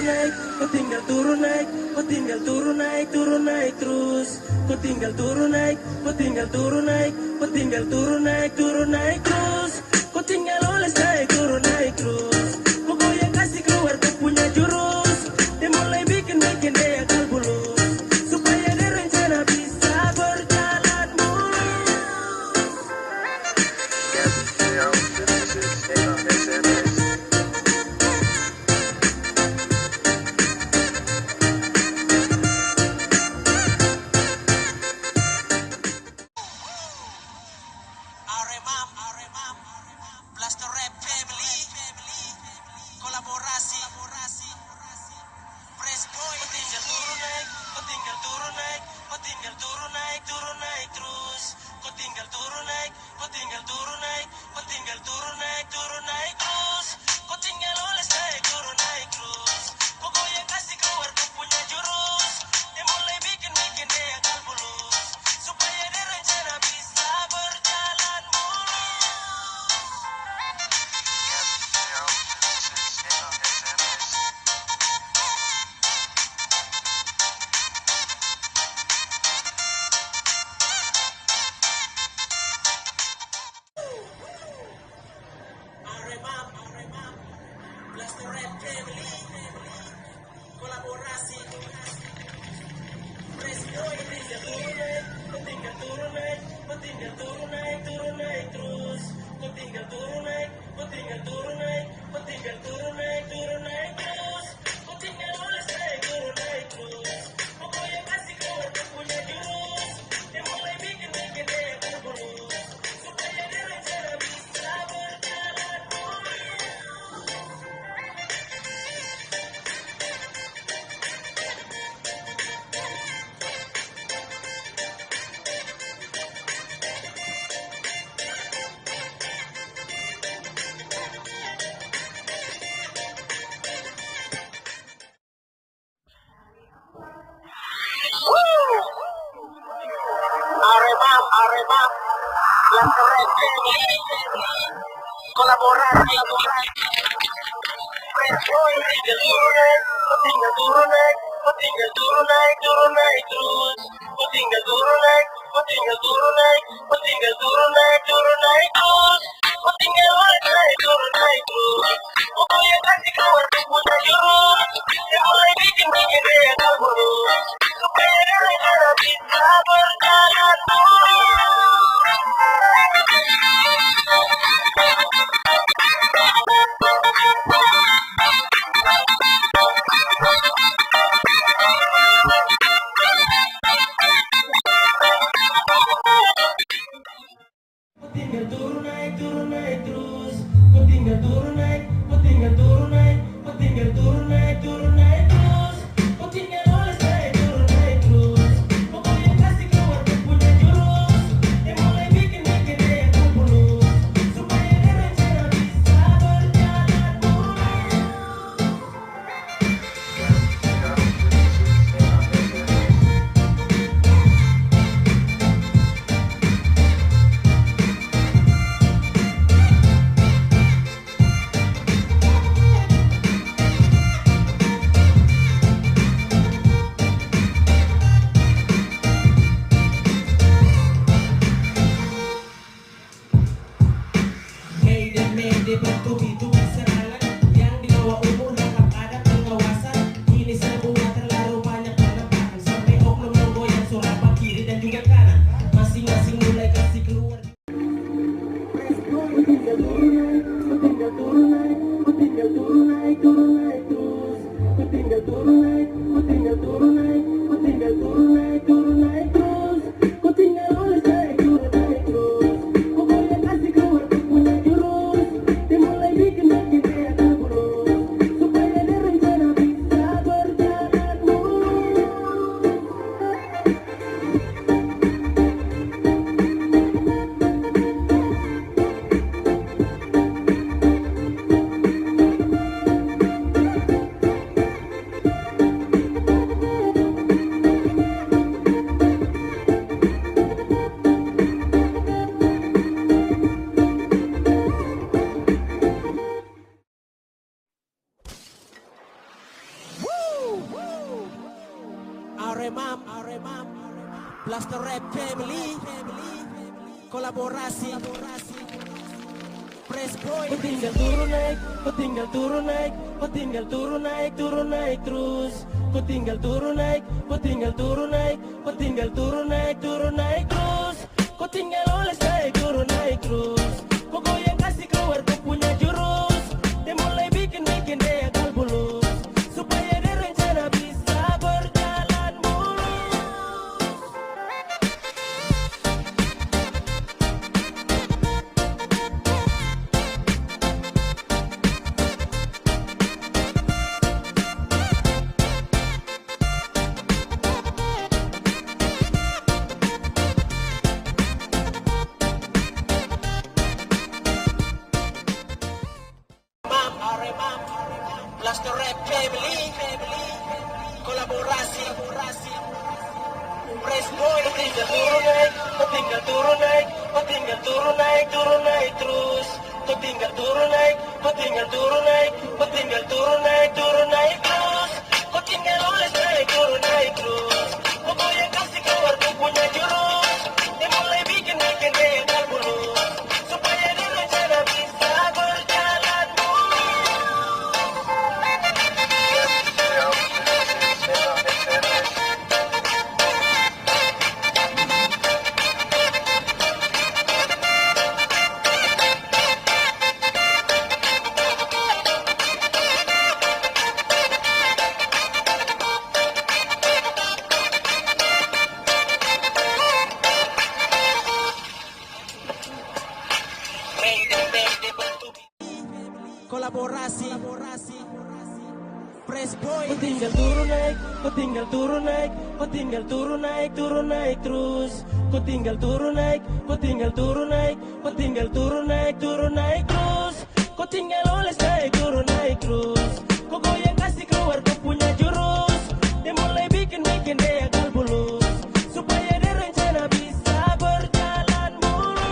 naik, kau tinggal turun naik, kau tinggal turun naik, turun naik terus. Kau tinggal turun naik, kau tinggal turun naik, kau tinggal turun naik, turun naik terus. Kau tinggal oles naik, turun naik terus. Pokoknya kasih keluar kau punya jurus. Dia mulai bikin dia kalbulus, supaya dia rencana bisa berjalan mulus. Aremam, Blaster Rap Family, kolaborasi, Press Boy. Kau tinggal turun naik, kau tinggal turun naik, kau tinggal turun naik, turun naik terus. Kau tinggal turun naik, kau tinggal turun naik, kau tinggal turun naik, turun naik terus. Kau tinggal oles naik, turun naik terus. Pokoknya kasih keluar kau punya jurus. Dia mulai bikin dia kalbulus, supaya dia rencana bisa berjalan mulus. Aremam, Blaster Rap Family, kolaborasi, Press Boy. Kau tinggal turun naik, kau tinggal turun naik, turun naik terus. Kau tinggal turun naik, kau tinggal turun naik, kau tinggal turun naik, turun naik terus. Kau tinggal oles naik, turun naik terus. Pokoknya kasih keluar kau punya jurus. Dia mulai bikin dia kalbulus, supaya dia rencana bisa berjalan mulus. Aremam, Blaster Rap Family, kolaborasi, Press Boy. Kau tinggal turun naik, kau tinggal turun naik, turun naik terus. Kau tinggal turun naik, kau tinggal turun naik, kau tinggal turun naik, turun naik terus. Kau tinggal oles naik, turun naik terus. Pokoknya kasih keluar kau punya jurus. Dia mulai bikin dia kalbulus, supaya dia rencana bisa berjalan mulus. Kau tinggal turun naik terus. Kau tinggal turun naik, kau tinggal turun naik, kau tinggal turun naik, turun naik terus. Kau tinggal oles naik, turun naik terus. Pokoknya kasih keluar kau punya jurus. Dia mulai bikin dia kalbulus, supaya dia rencana bisa berjalan mulus. Mede bertubi-tubi serangan yang di bawah umur lengkap ada pengawasan. Ini sebuah terlalu banyak penempakan, sampai oknum menggoyang surapan kiri dan juga kanan. Masing-masing mulai kasih keluar. Kau tinggal turun naik, kau tinggal turun naik, kau tinggal turun naik, turun naik terus. Kau tinggal turun naik, kau tinggal turun naik, kau tinggal turun naik, turun naik terus. Kau tinggal oles naik, turun naik terus. Pokoknya kasih keluar kau punya jurus. Dia mulai bikin dia kalbulus, supaya dia rencana bisa berjalan mulus. kolaborasi. Press boy. Kau tinggal turun naik, kau tinggal turun naik, kau tinggal turun naik terus. Kau tinggal turun naik, kau tinggal turun naik, kau tinggal turun naik terus. Kau tinggal oles naik terus. Kau goyang kasih keluar kau punya jurus. Dia mulai bikin dia akal bulus, supaya dia rencana bisa berjalan mulus. Plus the rap family, kolaborasi. Press boy. Kau tinggal turun naik, kau tinggal turun naik, kau tinggal turun naik terus. Kau tinggal turun naik, kau tinggal turun naik, kau tinggal turun naik terus. Kau tinggal oles naik terus. Kau goyang kasih keluar kau punya jurus. Dia mulai bikin dia akal bulus, supaya dia rencana bisa berjalan mulus. Kolaborasi. Press boy. Kau tinggal turun naik, kau tinggal turun naik, kau tinggal turun naik terus. Kau tinggal turun naik, kau tinggal turun naik, kau tinggal turun naik terus. Kau tinggal oles naik terus. Kau goyang kasih keluar kau punya jurus. Dia mulai bikin dia akal bulus, supaya dia rencana bisa berjalan mulus.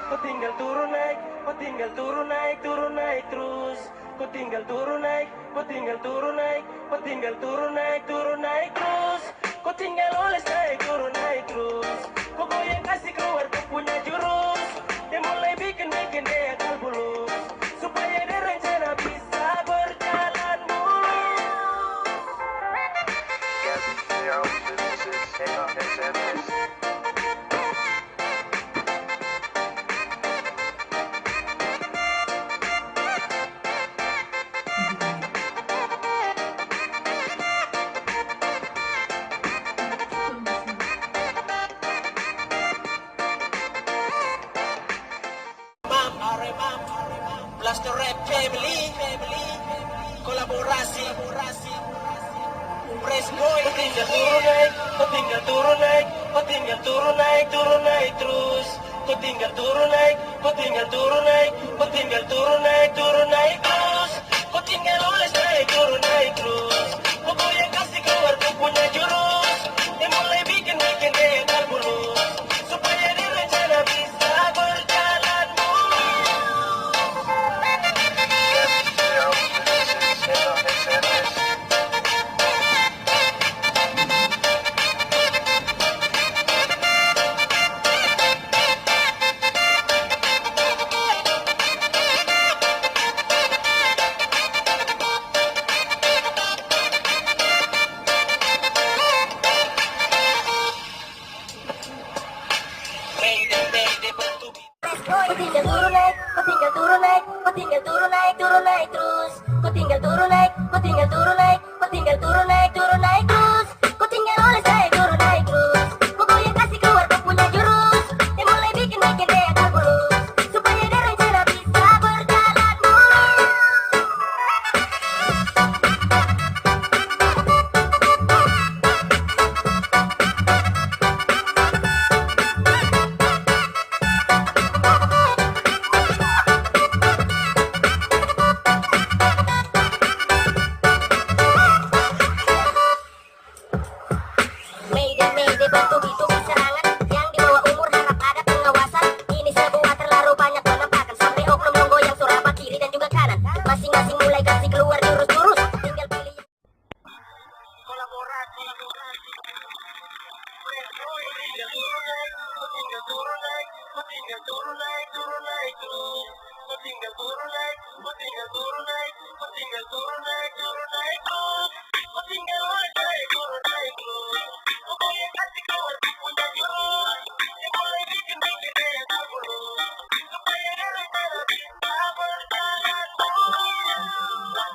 Kau tinggal turun naik, kau tinggal turun naik terus. Kau tinggal turun naik, kau tinggal turun naik, kau tinggal turun naik terus. Kau tinggal oles naik terus. Kau goyang kasih keluar kau punya jurus. Dia mulai bikin dia akal bulus, supaya dia rencana bisa berjalan mulus. Plus the rap family, kolaborasi. Press boy. Kau tinggal turun naik, kau tinggal turun naik, kau tinggal turun naik terus. Kau tinggal turun naik, kau tinggal turun naik, kau tinggal turun naik terus. Kau tinggal oles naik terus. Kau goyang kasih keluar kau punya jurus. Dia mulai bikin dia akal bulus, supaya dia rencana bisa berjalan mulus. Kau tinggal turun naik, kau tinggal turun naik, kau tinggal turun naik terus. Kau tinggal turun naik, kau tinggal turun naik, kau tinggal turun naik terus. Kau tinggal oles naik terus. Kau goyang kasih keluar kau punya jurus. Dia mulai bikin dia akal bulus, supaya dia rencana bisa berjalan mulus. kasih keluar jurus-jurus. Tinggal pilih. Kolaborasi, Fresh Boy, tinggal turun naik, kau tinggal turun naik, kau tinggal turun naik, turun naik terus. Kau tinggal turun naik, kau tinggal turun naik, kau tinggal turun naik, turun naik terus. Kau tinggal naik, turun naik terus. Pokoknya kasih keluar kau punya jurus. Yang mulai bikin dia tak mulus. Supaya dia rencana bisa berjalan mulus.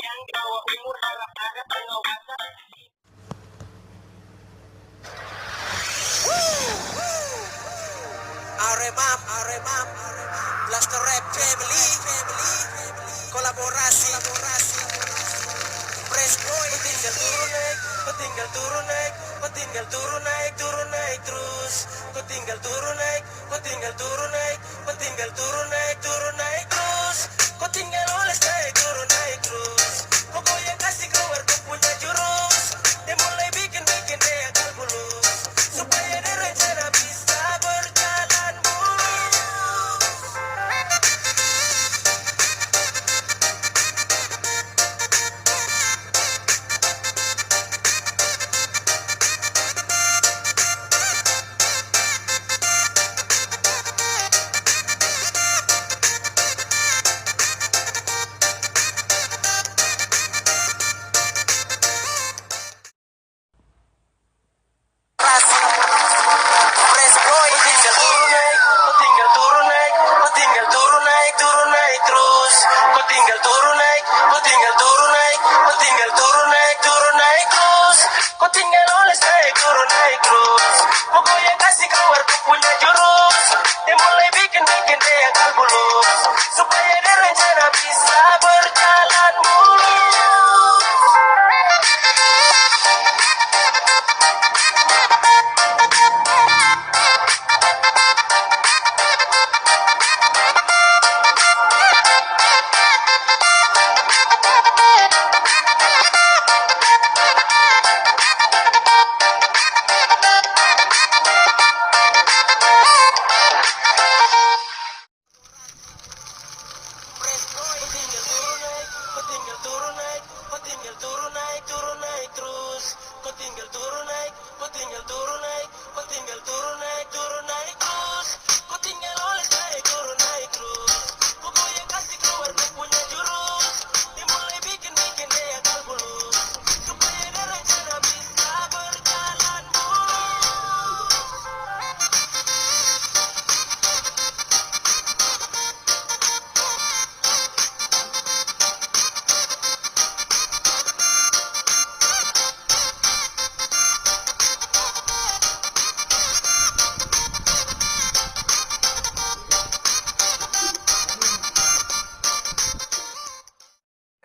Yang di bawah umur harap ada pengawasan. Arema, Blaster Rap Family, kolaborasi, Fresh Boy, Tinggal turun naik, kau tinggal turun naik, kau tinggal turun naik, turun naik terus. Kau tinggal turun naik, kau tinggal turun naik, kau tinggal turun naik, turun naik terus. Kau tinggal oles naik, turun naik terus. Pokoknya kasih keluar kau punya jurus. Dia mulai bikin dia kalkulus. Supaya dia rencana bisa berjalan mulus. Fresh Boy, Tinggal turun naik, kau tinggal turun naik, kau tinggal turun naik, turun naik terus. Kau tinggal turun naik, kau tinggal turun naik, kau tinggal turun naik, turun naik terus. Kau tinggal oles naik, turun naik terus. Pokoknya kasih keluar kau punya jurus. Dia mulai bikin dia kalkulus. Supaya dia rencana bisa berjalan mulus. Fresh Boy, Tinggal turun naik, kau tinggal turun naik, kau tinggal turun naik, turun naik terus. Kau tinggal turun naik, kau tinggal turun naik, kau tinggal turun naik, turun naik terus. Kau tinggal oles naik, turun naik terus. Pokoknya kasih keluar kau punya jurus. Dia mulai bikin dia kalkulus. Supaya dia rencana bisa berjalan mulus.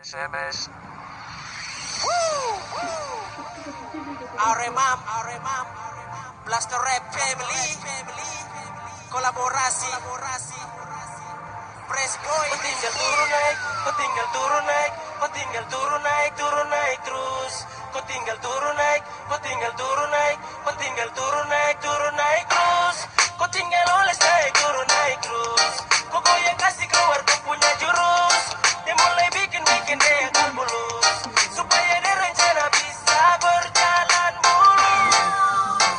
SMS. Arema, Blaster Rap Family, kolaborasi, Fresh Boy, Kau tinggal turun naik, kau tinggal turun naik, kau tinggal turun naik, turun naik terus. Kau tinggal turun naik, kau tinggal turun naik, kau tinggal turun naik, turun naik terus. Kau tinggal oles naik, turun naik terus. Pokoknya kasih keluar kau punya jurus. Dia mulai bikin dia kalkulus. Supaya dia rencana bisa berjalan mulus.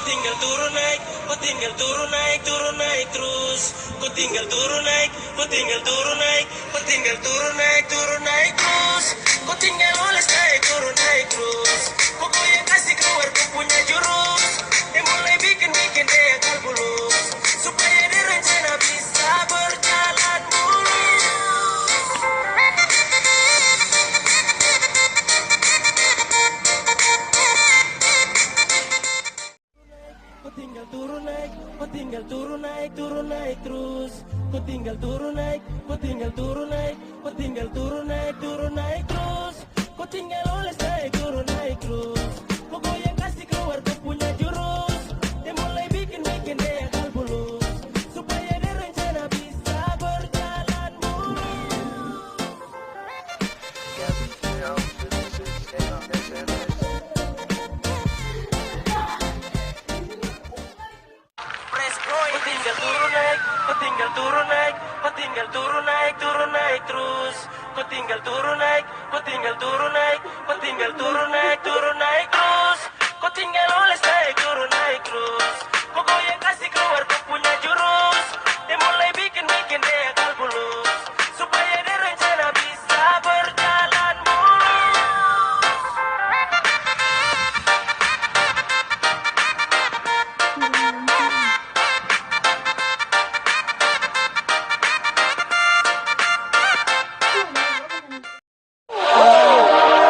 tinggal turun naik, kau tinggal turun naik terus. Kau tinggal turun naik, kau tinggal turun naik, kau tinggal turun naik terus. Kau tinggal oles naik terus. Pokoknya kasih keluar kau punya jurus. Yang mulai bikin dia kalbulus. Supaya dia rencana bisa berjalan mulus. Kau tinggal turun naik, kau tinggal turun naik terus. Kau tinggal turun naik, kau tinggal turun naik, kau tinggal turun naik terus. Kau tinggal oles naik terus. Pokoknya kasih keluar kau punya jurus. Dia mulai bikin dia kalbulus. Supaya dia rencana bisa berjalan mulus. Press boy. Kau tinggal turun naik, kau tinggal turun naik, kau tinggal turun naik terus. Kau tinggal turun naik, kau tinggal turun naik, kau tinggal turun naik terus. Kau tinggal oles naik terus. Pokoknya kasih keluar kau punya jurus. Dia mulai bikin dia kalbulus. Supaya dia rencana bisa berjalan mulus.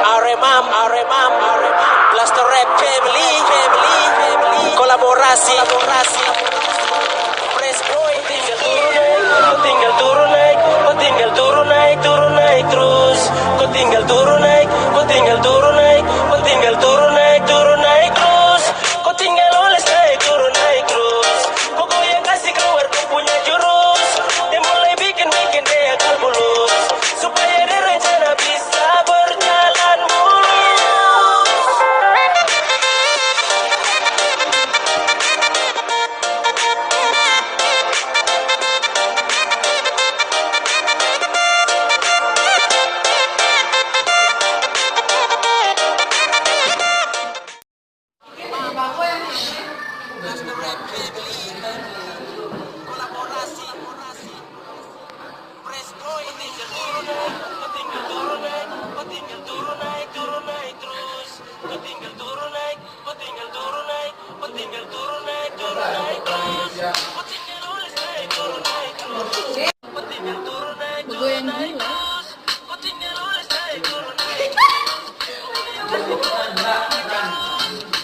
Aremam, Blaster Rap Family, kolaborasi, Press boy. Kau tinggal turun naik, kau tinggal turun naik terus. Kau tinggal turun naik, kau tinggal turun naik, kau tinggal turun naik terus. Kau tinggal oles naik terus. Pokoknya kasih keluar kau punya jurus. Dia mulai bikin dia kalbulus. Supaya dia rencana bisa berjalan mulus. Blaster Rap Family, kolaborasi, Press boy. Kau tinggal turun naik, kau tinggal turun naik terus. Kau tinggal turun naik, kau tinggal turun naik, kau tinggal turun naik terus. Kau tinggal oles naik terus. Kau tinggal turun naik terus. Kau tinggal oles naik terus.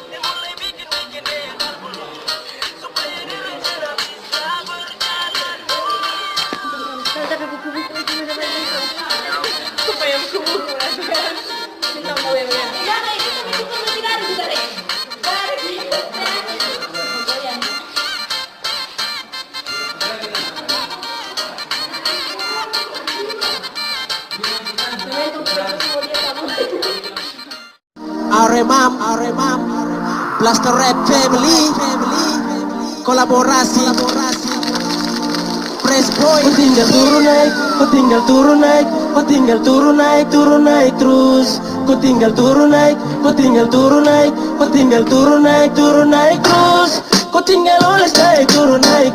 Dia mulai bikin dia kalbulus. Supaya dia rencana bisa berjalan mulus. Tapi buku-buku itu benar-benar itu. Supaya buku-buku bintang mau yang ya. Ya, itu tidak ada juga deh. Aremam, Blaster Rap Family, kolaborasi, Press boy. Kau tinggal turun naik, kau tinggal turun naik, kau tinggal turun naik terus. Kau tinggal turun naik, kau tinggal turun naik, kau tinggal turun naik terus. Kau tinggal oles naik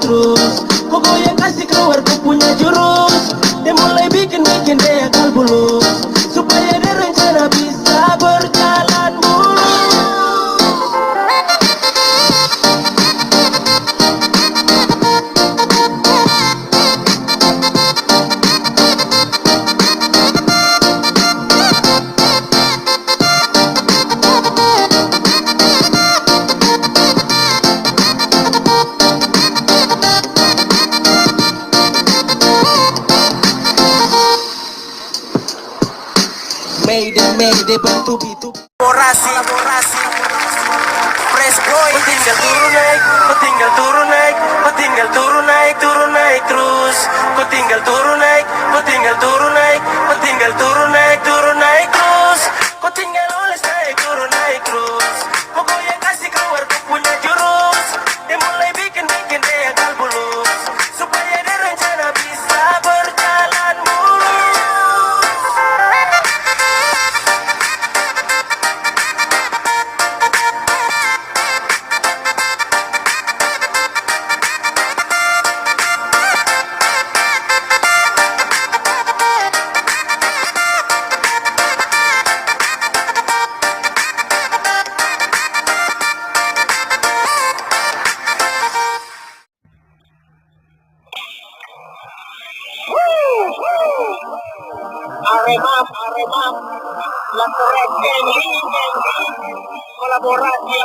terus. Pokoknya kasih keluar kau punya jurus. Dia mulai bikin dia kalbulus. Supaya dia rencana bisa berjalan mulus. Mayday bertubi-tubi, kolaborasi, Press boy. Kau tinggal turun naik, kau tinggal turun naik, kau tinggal turun naik terus. Kau tinggal turun naik, kau tinggal turun naik, kau tinggal turun naik terus. Kau tinggal oles naik terus. Pokoknya kasih keluar kau punya jurus. Dia mulai bikin dia kalbulus. Supaya dia rencana bisa berjalan mulus. Aremam, Blaster Red Family, kolaborasi,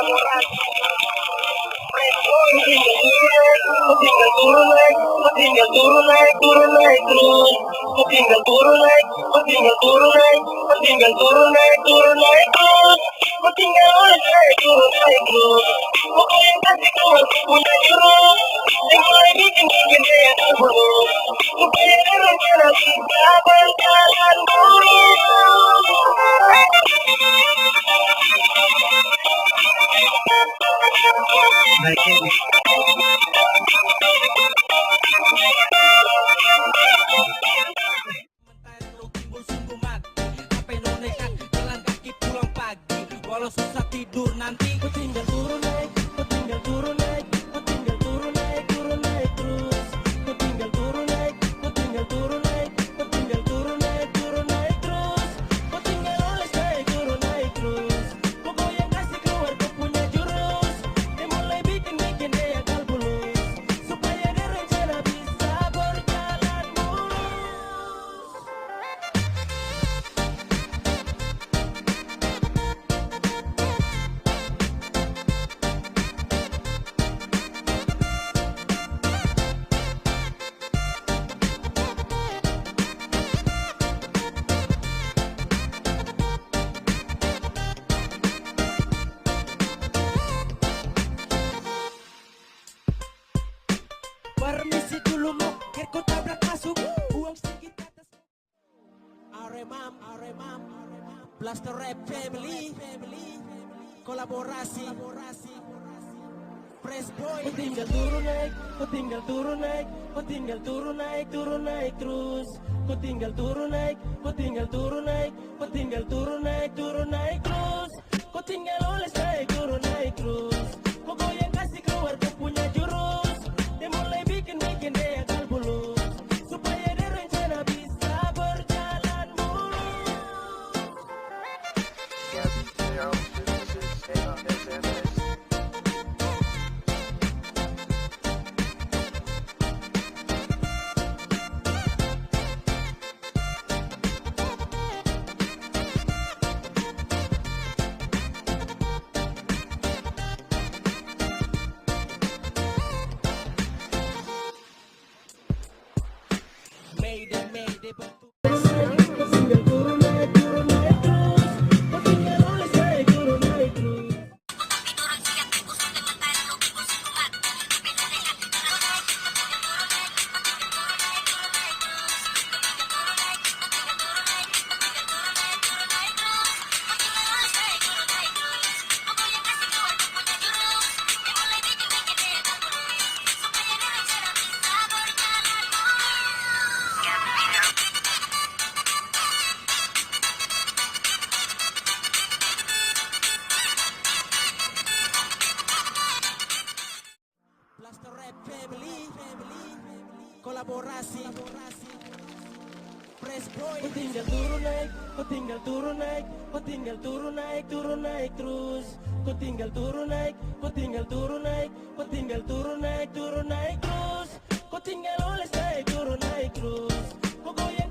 tinggal turun naik, tinggal turun naik terus. Tinggal turun naik, tinggal turun naik, tinggal turun naik terus. Tinggal naik terus. Pokoknya kasih keluar punya jurus, yang mulai bikin dia terburuk. Supaya rencana kita berjalan mulus. Mentari lu timbul sungguh mati. Apa yang lo nekat jalan kaki pulang pagi. Walau susah tidur nanti ku tinggal turun naik, ku tinggal turun naik, ku tinggal turun naik terus. Ku tinggal turun naik, ku tinggal turun naik, ku tinggal turun naik terus. Ku tinggal oles naik terus. Pokoknya kasih keluar ku punya jurus, yang mulai bikin dia akal bulus. Supaya dia rencana bisa berjalan mulus. Permisi dulu mau, biar kau tabrak masuk. Uang sedikit atas. Aremam, Blaster Rap Family, kolaborasi, Press Boy. Ku tinggal turun naik, ku tinggal turun naik, ku tinggal turun naik terus. Ku tinggal turun naik, ku tinggal turun naik, ku tinggal turun naik terus. Ku tinggal oles naik terus. Pokoknya kasih keluar ku punya jurus, yang mulai bikin dia akal bulus. Supaya dia rencana bisa berjalan mulus. Mayday bentuk. Tinggal turun naik terus. Ku tinggal oles naik terus. Blaster Rap Family, kolaborasi, Press Boy. Ku tinggal turun naik, ku tinggal turun naik, ku tinggal turun naik terus. Ku tinggal turun naik, ku tinggal turun naik, ku tinggal turun naik terus. Ku tinggal oles naik terus. Pokoknya